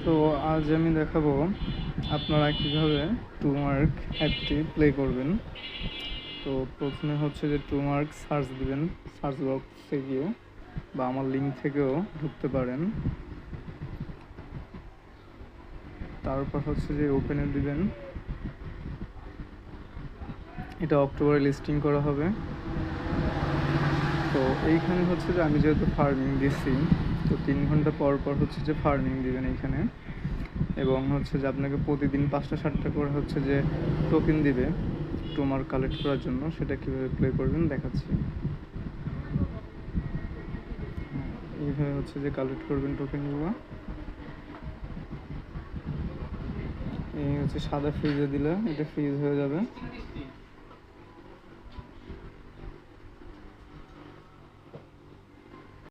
তো আজ আমি দেখাবো আপনারা কীভাবে টুমার্ক অ্যাপটি প্লে করবেন। তো প্রথমে হচ্ছে যে টুমার্ক সার্চ দিবেন, সার্চ বক্সে গিয়ে বা আমার লিঙ্ক থেকেও ঢুকতে পারেন। তারপর হচ্ছে যে ওপেনে দিবেন। এটা অক্টোবরে লিস্টিং করা হবে। তো এইখানে হচ্ছে যে আমি যেহেতু ফার্মিং দিচ্ছি, তো 3 ঘন্টা পর পর হচ্ছে যে ফার্মিং দিবেন এইখানে, এবং হচ্ছে যে আপনাকে প্রতিদিন 5টা 7টা করে হচ্ছে যে টোকেন দিবে টুমার্ক কালেক্ট করার জন্য। সেটা কীভাবে প্লে করবেন দেখাচ্ছি। এইভাবে হচ্ছে যে কালেক্ট করবেন টোকেনগুলো। এই হচ্ছে সাদা ফ্রিজে দিলে এটা ফ্রিজ হয়ে যাবে।